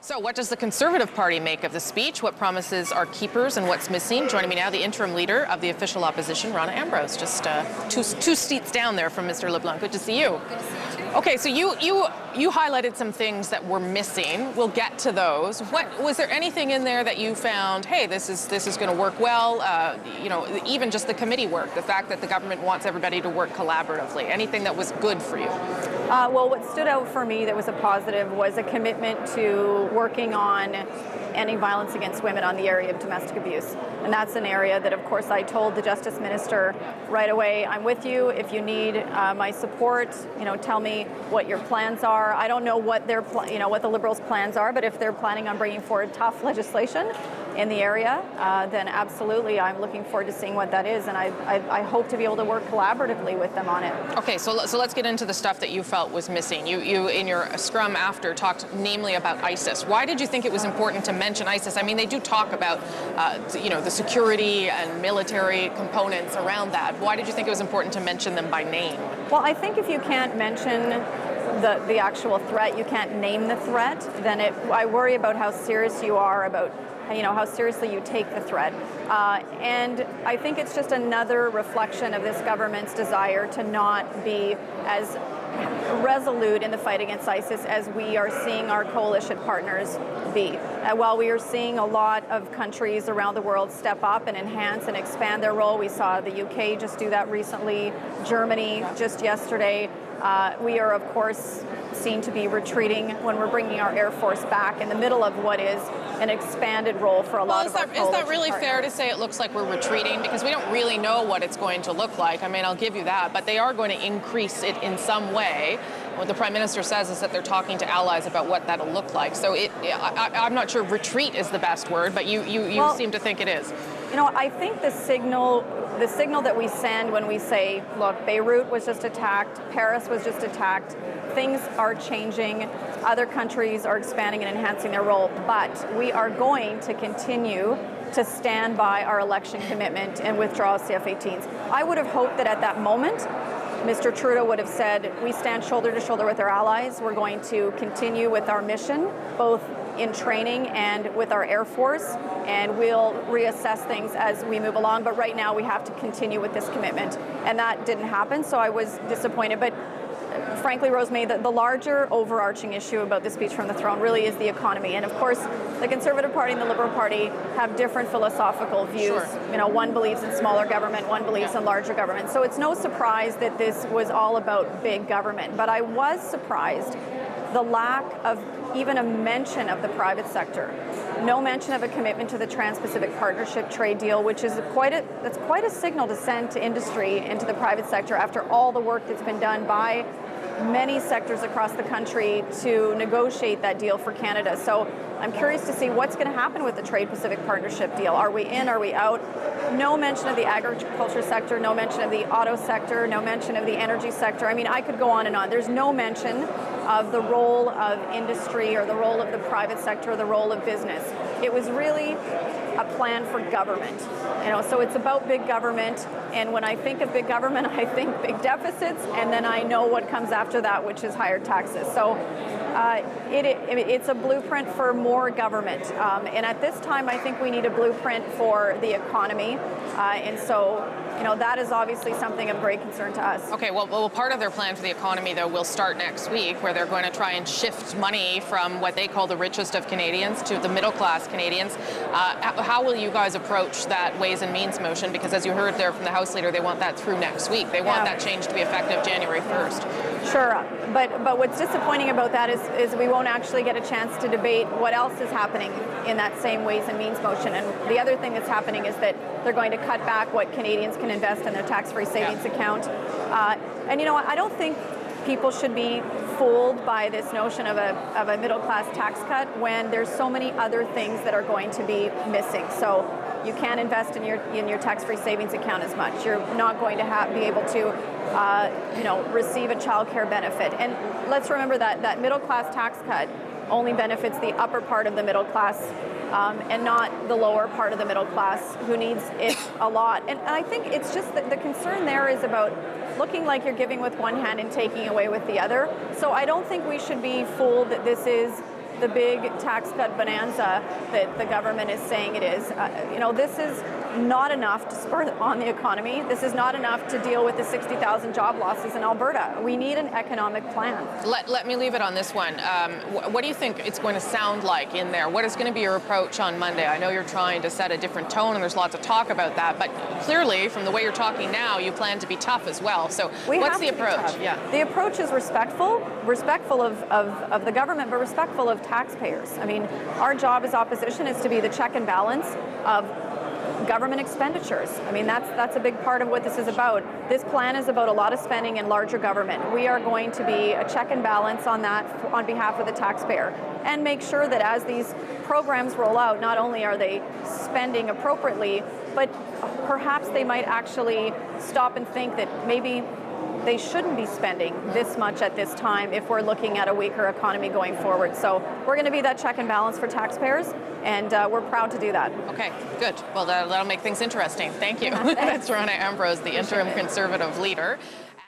So what does the Conservative Party make of the speech? What promises are keepers and what's missing? Joining me now, the interim leader of the official opposition, Rona Ambrose, just two seats down there from Mr. LeBlanc. Good to see you. Good to see you too. Okay, so you highlighted some things that were missing. We'll get to those. What was there anything in there that you found? Hey, this is going to work well. You know, even just the committee work, the fact that the government wants everybody to work collaboratively. Anything that was good for you? Well, what stood out for me that was a positive was a commitment to working on ending violence against women on the area of domestic abuse. And that's an area that, of course, I told the Justice Minister right away, I'm with you. If you need my support, you know, tell me what your plans are. I don't know what what the Liberals' plans are, but if they're planning on bringing forward tough legislation in the area, then absolutely, I'm looking forward to seeing what that is, and I hope to be able to work collaboratively with them on it. Okay, so let's get into the stuff that you felt was missing. You in your scrum after talked namely about ISIS. Why did you think it was important to mention ISIS? I mean, they do talk about you know, the security and military components around that. Why did you think it was important to mention them by name? Well, I think if you can't mention the actual threat, you can't name the threat, then I worry about how serious you are about, you know, how seriously you take the threat. And I think it's just another reflection of this government's desire to not be as resolute in the fight against ISIS as we are seeing our coalition partners be. While we are seeing a lot of countries around the world step up and enhance and expand their role, we saw the UK just do that recently, Germany just yesterday. We are, of course, seen to be retreating when we're bringing our Air Force back in the middle of what is an expanded role for a lot of our coalition Is that really partners. fair to say it looks like we're retreating? Because we don't really know what it's going to look like. I mean, I'll give you that, but they are going to increase it in some way. What the Prime Minister says is that they're talking to allies about what that'll look like. So I'm not sure retreat is the best word, but you seem to think it is. You know, I think the signal that we send when we say, look, Beirut was just attacked, Paris was just attacked, things are changing, other countries are expanding and enhancing their role, but we are going to continue to stand by our election commitment and withdraw CF-18s. I would have hoped that at that moment, Mr. Trudeau would have said, we stand shoulder to shoulder with our allies, we're going to continue with our mission, both in training and with our Air Force, and we'll reassess things as we move along. But right now we have to continue with this commitment. And that didn't happen, so I was disappointed. But frankly, Rosemary, the larger overarching issue about the speech from the throne really is the economy. And of course, the Conservative Party and the Liberal Party have different philosophical views. Sure. You know, one believes in smaller government, one believes in larger government. So it's no surprise that this was all about big government. But I was surprised the lack of even a mention of the private sector. No mention of a commitment to the Trans-Pacific Partnership trade deal, which is that's quite a signal to send to industry and to the private sector after all the work that's been done by many sectors across the country to negotiate that deal for Canada. So I'm curious to see what's going to happen with the Trade-Pacific Partnership deal. Are we in? Are we out? No mention of the agriculture sector, no mention of the auto sector, no mention of the energy sector. I mean, I could go on and on. There's no mention of the role of industry or the role of the private sector or the role of business. It was really a plan for government. You know, so it's about big government, and when I think of big government, I think big deficits, and then I know what comes after that, which is higher taxes. So it's a blueprint for more government, and at this time, I think we need a blueprint for the economy, and so, you know, that is obviously something of great concern to us. Okay, well, part of their plan for the economy, though, will start next week, where they're going to try and shift money from what they call the richest of Canadians to the middle-class Canadians. How will you guys approach that Ways and Means motion? Because as you heard there from the House Leader, they want that through next week. They want that change to be effective January 1st. Sure, but what's disappointing about that is we won't actually get a chance to debate what else is happening in that same Ways and Means motion. And the other thing that's happening is that they're going to cut back what Canadians can invest in their tax-free savings account. And you know, I don't think people should be fooled by this notion of a middle-class tax cut when there's so many other things that are going to be missing. So you can't invest in your tax-free savings account as much. You're not going to be able to you know, receive a child care benefit. And let's remember that middle-class tax cut only benefits the upper part of the middle class and not the lower part of the middle class who needs it a lot. And I think it's just that the concern there is about looking like you're giving with one hand and taking away with the other. So I don't think we should be fooled that this is the big tax cut bonanza that the government is saying it is. This is not enough to spur on the economy. This is not enough to deal with the 60,000 job losses in Alberta. We need an economic plan. Let me leave it on this one. What do you think it's going to sound like in there? What is going to be your approach on Monday? I know you're trying to set a different tone, and there's lots of talk about that, but clearly, from the way you're talking now, you plan to be tough as well. So what's the approach? Yeah. The approach is respectful of the government, but respectful of taxpayers. I mean, our job as opposition is to be the check and balance of government expenditures. I mean, that's a big part of what this is about. This plan is about a lot of spending and larger government. We are going to be a check and balance on that on behalf of the taxpayer, and make sure that as these programs roll out, not only are they spending appropriately, but perhaps they might actually stop and think that maybe they shouldn't be spending this much at this time if we're looking at a weaker economy going forward. So we're going to be that check and balance for taxpayers, and we're proud to do that. Okay, good. Well, that'll make things interesting. Thank you. That's Rona Ambrose, the interim Conservative leader.